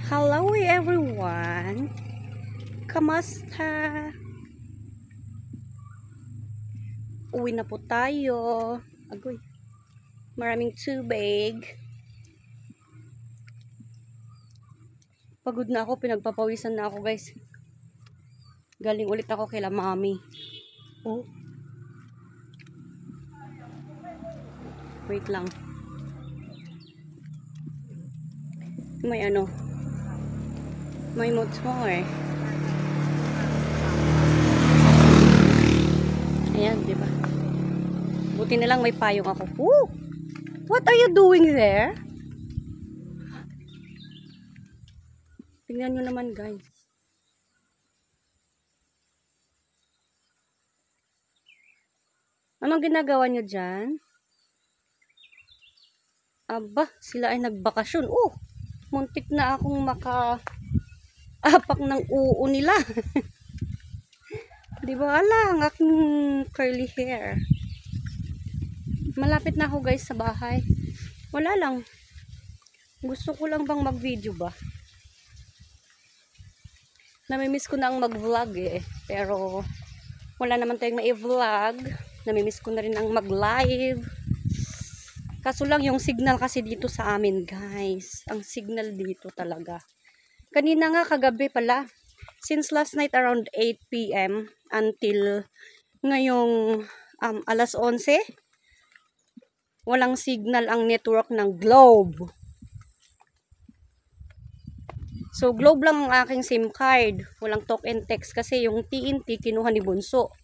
Hello everyone! Kamusta? Uwi na po tayo. Agoy, maraming tubig. Pagod na ako, pinagpapawisan na ako guys. Galing ulit ako kila mami. Oh. Wait lang. May motor. Ayan, di ba? Buti na lang may payong ako. Woo! What are you doing there? Tingnan nyo naman guys. Anong ginagawa nyo dyan? Aba, sila ay nagbakasyon. Oh, muntik na akong maka-apak ng uo nila. Di ba? Ala, ang aking curly hair. Malapit na ako guys sa bahay. Wala lang. Gusto ko lang bang mag-video ba? Namimiss ko na ang mag-vlog eh. Pero wala naman tayong ma-vlog. Namimiss ko na rin ang mag-live. Kaso lang yung signal kasi dito sa amin guys. Ang signal dito talaga. Kanina nga kagabi pala. Since last night around 8 PM until ngayong alas 11. Walang signal ang network ng Globe. So Globe lang ang aking SIM card. Walang talk and text kasi yung TNT kinuha ni Bunso.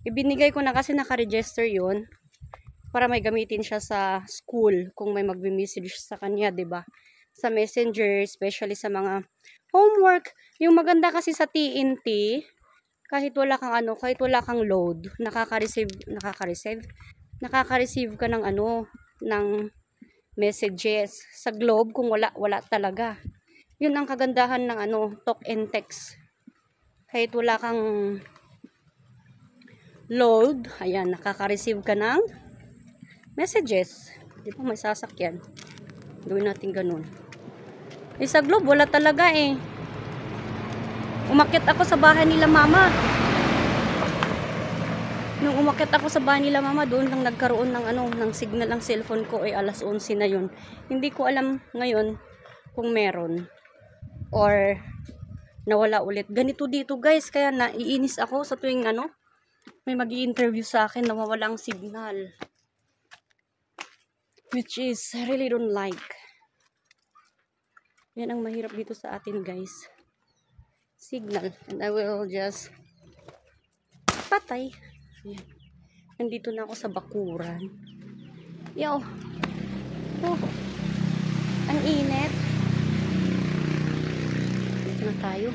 Ibinigay ko na kasi naka-register yun. Para may gamitin siya sa school kung may magbe-message sa kanya, 'di ba? Sa Messenger, especially sa mga homework. Yung maganda kasi sa TNT, kahit wala kang load, nakaka-receive ka ng ng messages. Sa Globe kung wala talaga. 'Yun ang kagandahan ng talk and text. Kahit wala kang load, ayan, nakaka-receive ka ng messages. Di ba may sasakyan? Gawin natin ganun. Eh sa Globe, wala talaga eh. Umakyat ako sa bahay nila mama. Nung umakyat ako sa bahay nila mama, doon lang nagkaroon ng signal ang cellphone ko. Alas 11 na yun. Hindi ko alam ngayon kung meron. Or nawala ulit. Ganito dito guys. Kaya naiinis ako sa tuwing may mag-i-interview sa akin, nawawala ang signal. Which is, I really don't like. Yan ang mahirap dito sa atin, guys. Signal. And I will just patay. Yan. Nandito na ako sa bakuran. Yo. Oh. Ang init. Dito na tayo.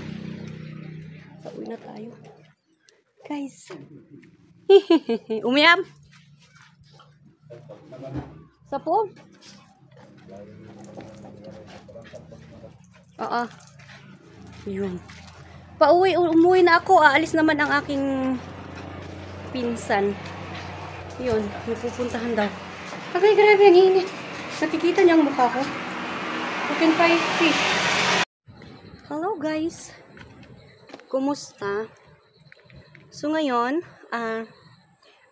Pauwi na tayo. Guys. Umiyam. Sa po? Oo. Yun. Umuwi na ako. Aalis naman ang aking pinsan. Yun. Pupuntahan daw. Okay, grabe. Ang init. Nakikita niyo ang mukha ko. You can see. Hello guys. Kumusta? So ngayon,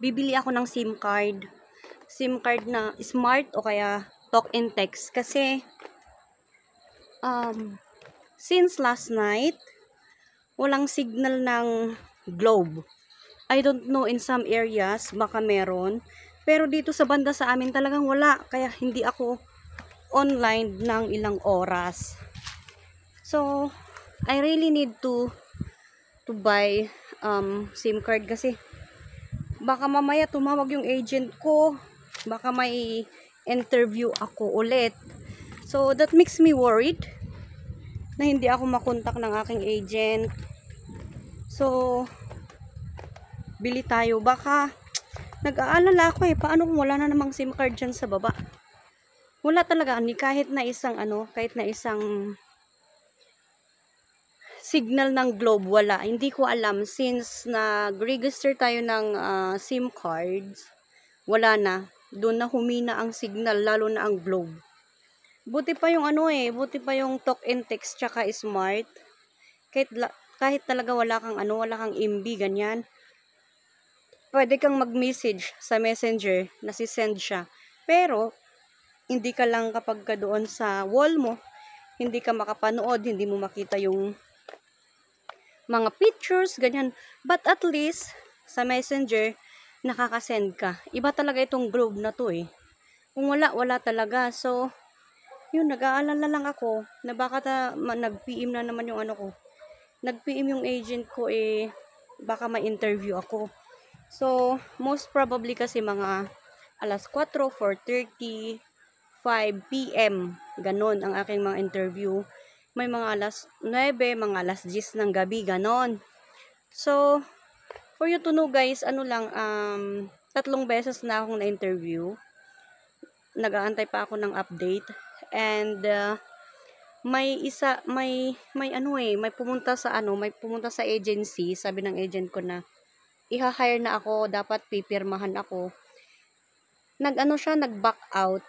bibili ako ng SIM card. SIM card na smart o kaya talk and text kasi since last night walang signal ng Globe. I don't know, in some areas baka meron, pero dito sa banda sa amin talagang wala, kaya hindi ako online ng ilang oras. So I really need to buy SIM card kasi baka mamaya tumawag yung agent ko. Baka may interview ako ulit. So, that makes me worried na hindi ako makontak ng aking agent. So, bili tayo. Baka, nag-aalala ako eh. Paano kung wala na namang SIM card dyan sa baba? Wala talaga. Kahit na isang signal ng Globe, wala. Hindi ko alam. Since nag-register tayo ng SIM cards, wala na. Doon na humina ang signal, lalo na ang Globe. Buti pa yung ano eh, buti pa yung talk and text tsaka smart. Kahit talaga wala kang ano, wala kang MB, ganyan. Pwede kang mag-message sa messenger, nasi-send siya. Pero, hindi ka lang kapag ka doon sa wall mo, hindi ka makapanood, hindi mo makita yung mga pictures, ganyan. But at least, sa messenger, nakakasend ka. Iba talaga itong Globe na to eh. Kung wala, wala talaga. So, yun, nag-aalala lang ako na baka nag-PM na naman yung ano ko. Nag-PM yung agent ko eh, baka ma-interview ako. So, most probably kasi mga alas 4, 4:30, 5 p.m. Ganon ang aking mga interview. May mga alas 9, mga alas 10 ng gabi, ganon. So, for you to know guys, ano lang, 3 beses na akong na-interview. Nag-aantay pa ako ng update. And, may pumunta sa agency, sabi ng agent ko na, iha-hire na ako, dapat pipirmahan ako. Nag-back out.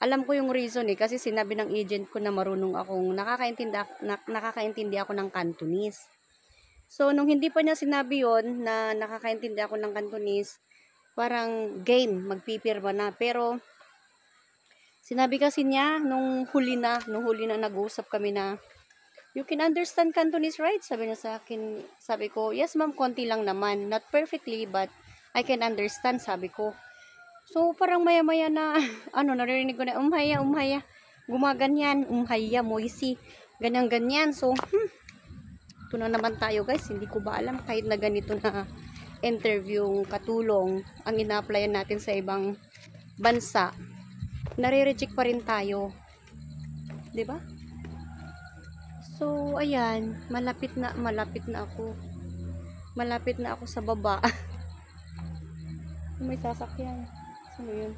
Alam ko yung reason eh, kasi sinabi ng agent ko na marunong akong, nakakaintindi ako ng Cantonese. So, nung hindi pa niya sinabi yon na nakakaintindi ako ng Cantonese, parang game, magpipirma na. Pero, sinabi kasi niya, nung huli na nag-uusap kami na, you can understand Cantonese, right? Sabi niya sa akin, sabi ko, yes ma'am, konti lang naman. Not perfectly, but I can understand, sabi ko. So, parang maya-maya na, naririnig ko na, umhaya, gumaganyan, umhaya, moisi, ganyan-ganyan. So, ito na naman tayo guys, hindi ko ba alam, kahit na ganito na interview, katulong, ang ina-applyan natin sa ibang bansa, nare-reject pa rin tayo. 'Di ba? So, ayan, malapit na ako. Malapit na ako sa baba. May sasakyan. Sino yun?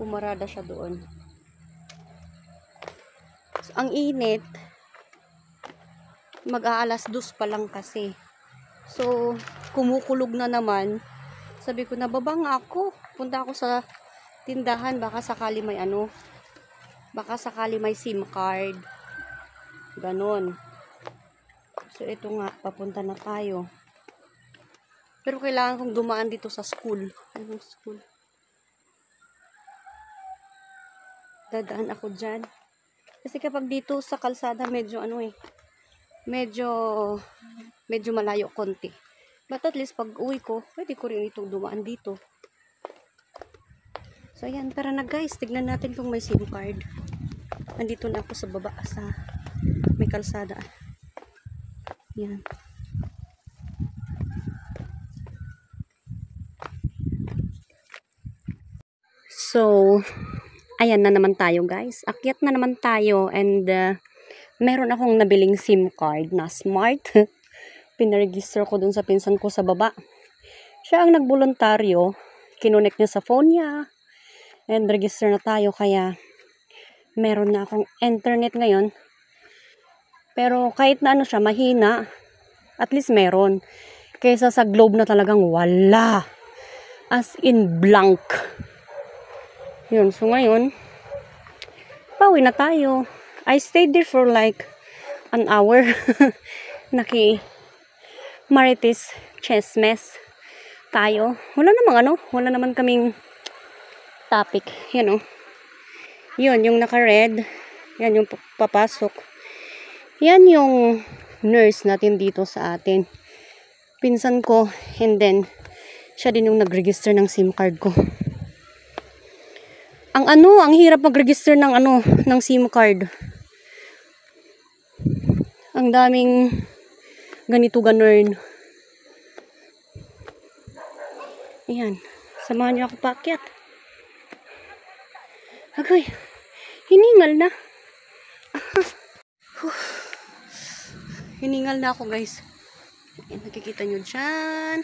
Pumarada siya doon. So, ang init, mag-aalas 2 pa lang kasi. So, kumukulog na naman. Sabi ko, nababa nga ako. Punta ako sa tindahan, baka sakali may SIM card. Ganon. So, ito nga, papunta na tayo. Pero kailangan kong dumaan dito sa school. Anong school? Dadaan ako dyan. Kasi kapag dito sa kalsada, medyo malayo konti. But at least, pag uwi ko, pwede ko rin itong dumaan dito. So, ayan. Tara na guys. Tignan natin kung may SIM card. Nandito na ako sa baba, sa may kalsada. Yan. So, ayan na naman tayo guys. Akyat na naman tayo and meron akong nabiling SIM card na smart. Pinaregister ko dun sa pinsan ko sa baba. Siya ang nagboluntaryo. Kinonect niya sa phone niya. And register na tayo kaya meron na akong internet ngayon. Pero kahit na siya, mahina. At least meron. Kaysa sa Globe na talagang wala. As in blank. Yun, so ngayon, pauwi na tayo. I stayed there for like an hour. Marites Chesmes tayo. Wala naman kaming topic. Yan Yun, yung naka-red. Yan yung papasok. Yan yung nurse natin dito sa atin. Pinsan ko, and then, siya din yung nag-register ng SIM card ko. Ang hirap mag-register ng SIM card. Ang daming ganito ganon. Ayan. Samahan niyo ako paakyat. Agoy. Hiningal na. Hiningal na ako guys. Ayan, nakikita nyo dyan.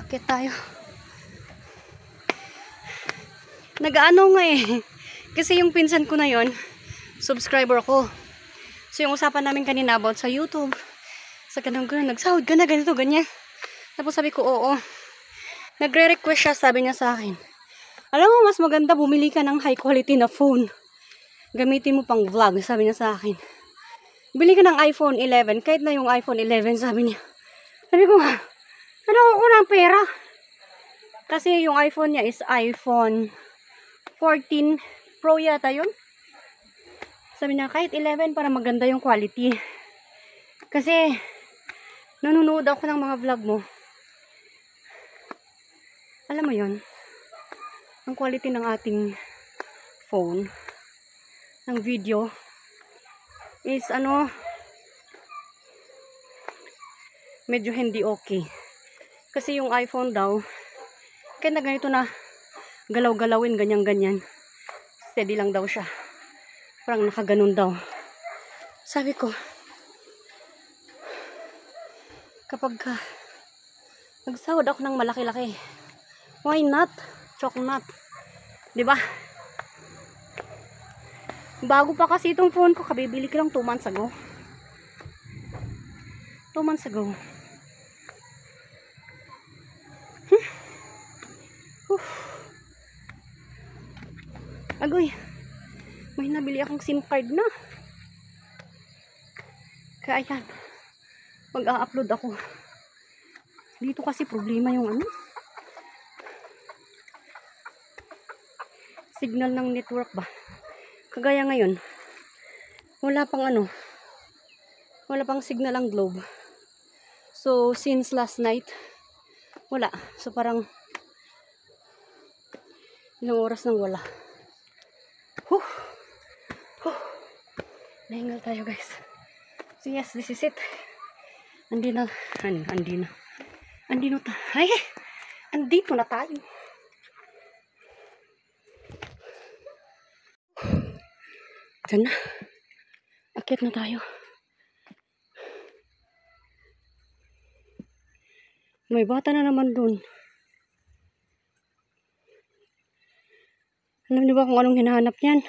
Akyat tayo. Nag-ano nga eh. Kasi yung pinsan ko na yon, subscriber ko. So yung usapan namin kanina about sa YouTube. Sa ganun, nagsahod ka na, ganito, ganyan. Tapos sabi ko, oo. Nagre-request siya, sabi niya sa akin. Alam mo, mas maganda bumili ka ng high quality na phone. Gamitin mo pang vlog, sabi niya sa akin. Bili ka ng iPhone 11, kahit na yung iPhone 11, sabi niya. Sabi ko nga, ano ko ng pera? Kasi yung iPhone niya is iPhone 14 Pro yata yun. Sabi niya, kahit 11 para maganda yung quality. Kasi, nanonood ako ng mga vlog mo. Alam mo yun, ang quality ng ating phone, ng video, is medyo hindi okay. Kasi yung iPhone daw, kaya na ganito na galaw-galawin, ganyan-ganyan. Steady lang daw siya. Parang nakaganon daw. Sabi ko, kapag nagsahod ako ng malaki-laki, why not? Chok not. Diba? Bago pa kasi itong phone ko, kabibili ko lang 2 months ago. 2 months ago. Agoy, may nabili akong SIM card na. Kaya yan, mag-a-upload ako. Dito kasi problema yung signal ng network ba. Kagaya ngayon, wala pang signal ang Globe. So, since last night, wala. So, parang ilang oras nang wala. Nahingal tayo, guys. So, yes, this is it. Andito na tayo. Diyan na. Akyat na tayo. May bata na naman dun. Alam niyo ba kung anong hinahanap niyan?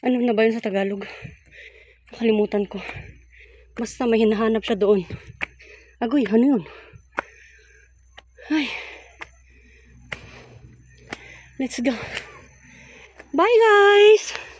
Ano na ba yun sa Tagalog? Nakalimutan ko. Basta may hinahanap siya doon. Agoy, ano yun? Ay. Let's go. Bye, guys!